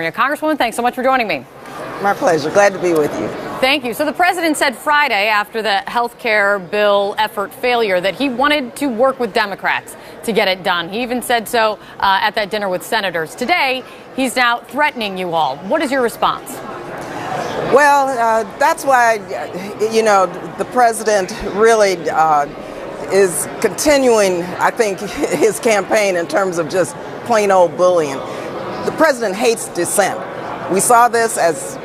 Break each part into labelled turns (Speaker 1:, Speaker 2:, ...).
Speaker 1: Congresswoman, thanks so much for joining me.
Speaker 2: My pleasure. Glad to be with you.
Speaker 1: Thank you. So the president said Friday, after the health care bill effort failure, that he wanted to work with Democrats to get it done. He even said so at that dinner with senators. Today, he's now threatening you all. What is your response?
Speaker 2: Well, that's why, the president really is continuing, I think, his campaign in terms of just plain old bullying. The president hates dissent. We saw this as,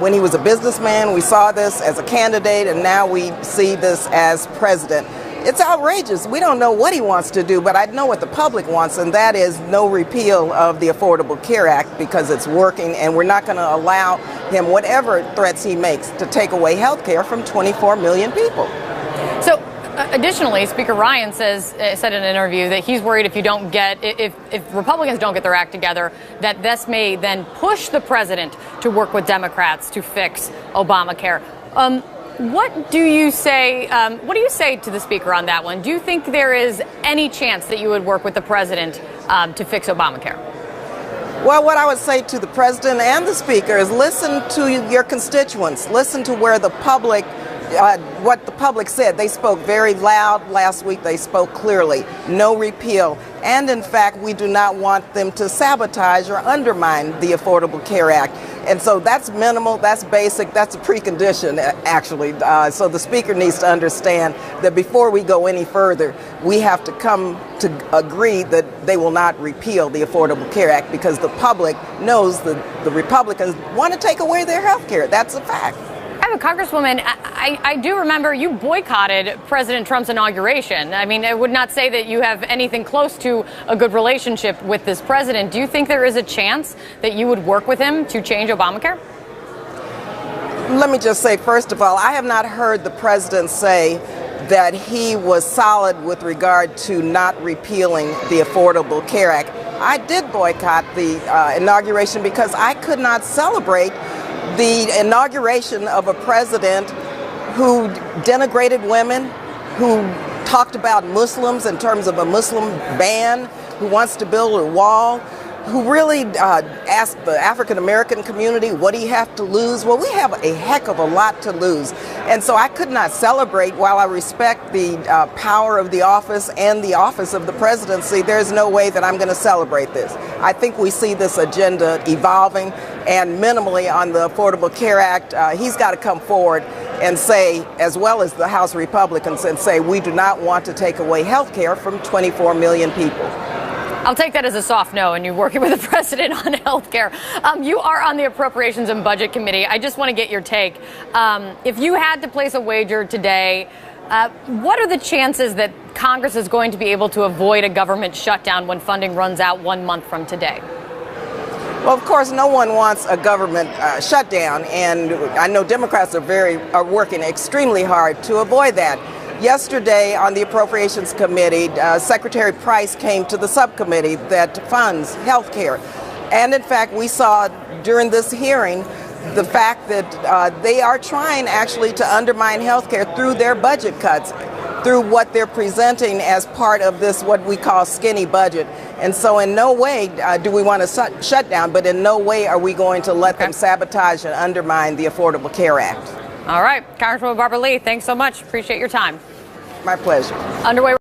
Speaker 2: when he was a businessman, we saw this as a candidate, and now we see this as president. It's outrageous. We don't know what he wants to do, but I know what the public wants, and that is no repeal of the Affordable Care Act, because it's working, and we're not going to allow him, whatever threats he makes, to take away health care from 24 million people.
Speaker 1: So, additionally, Speaker Ryan said in an interview that he's worried if Republicans don't get their act together, that this may then push the president to work with Democrats to fix Obamacare. What do you say to the speaker on that one? Do you think there is any chance that you would work with the president to fix Obamacare?
Speaker 2: Well, what I would say to the president and the speaker is listen to your constituents. Listen to where the public what the public said. They spoke very loud last week. They spoke clearly. No repeal. And in fact, we do not want them to sabotage or undermine the Affordable Care Act. And so that's minimal, that's basic, that's a precondition, actually. So the speaker needs to understand that before we go any further, we have to come to agree that they will not repeal the Affordable Care Act, because the public knows that the Republicans want to take away their health care. That's a fact.
Speaker 1: Congresswoman, I do remember you boycotted President Trump's inauguration. I mean, I would not say that you have anything close to a good relationship with this president. Do you think there is a chance that you would work with him to change Obamacare?
Speaker 2: Let me just say, first of all, I have not heard the president say that he was solid with regard to not repealing the Affordable Care Act. I did boycott the inauguration because I could not celebrate the inauguration of a president who denigrated women, who talked about Muslims in terms of a Muslim ban, who wants to build a wall, who really asked the African American community, what do you have to lose? Well, we have a heck of a lot to lose. And so I could not celebrate. While I respect the power of the office and the office of the presidency, there's no way that I'm going to celebrate this. I think we see this agenda evolving, and minimally on the Affordable Care Act, he's got to come forward and say, as well as the House Republicans, and say we do not want to take away health care from 24 million people.
Speaker 1: I'll take that as a soft no, and you're working with the president on health care. You are on the Appropriations and Budget Committee. I just want to get your take. If you had to place a wager today, what are the chances that Congress is going to be able to avoid a government shutdown when funding runs out 1 month from today?
Speaker 2: Well, of course, no one wants a government shutdown, and I know Democrats are working extremely hard to avoid that. Yesterday on the Appropriations Committee, Secretary Price came to the subcommittee that funds health care. And in fact, we saw during this hearing the fact that they are trying actually to undermine health care through their budget cuts, through what they're presenting as part of this, what we call skinny budget. And so in no way do we want to shut down, but in no way are we going to let them sabotage and undermine the Affordable Care Act.
Speaker 1: All right. Congresswoman Barbara Lee, thanks so much. Appreciate your time.
Speaker 2: My pleasure.
Speaker 1: Underway.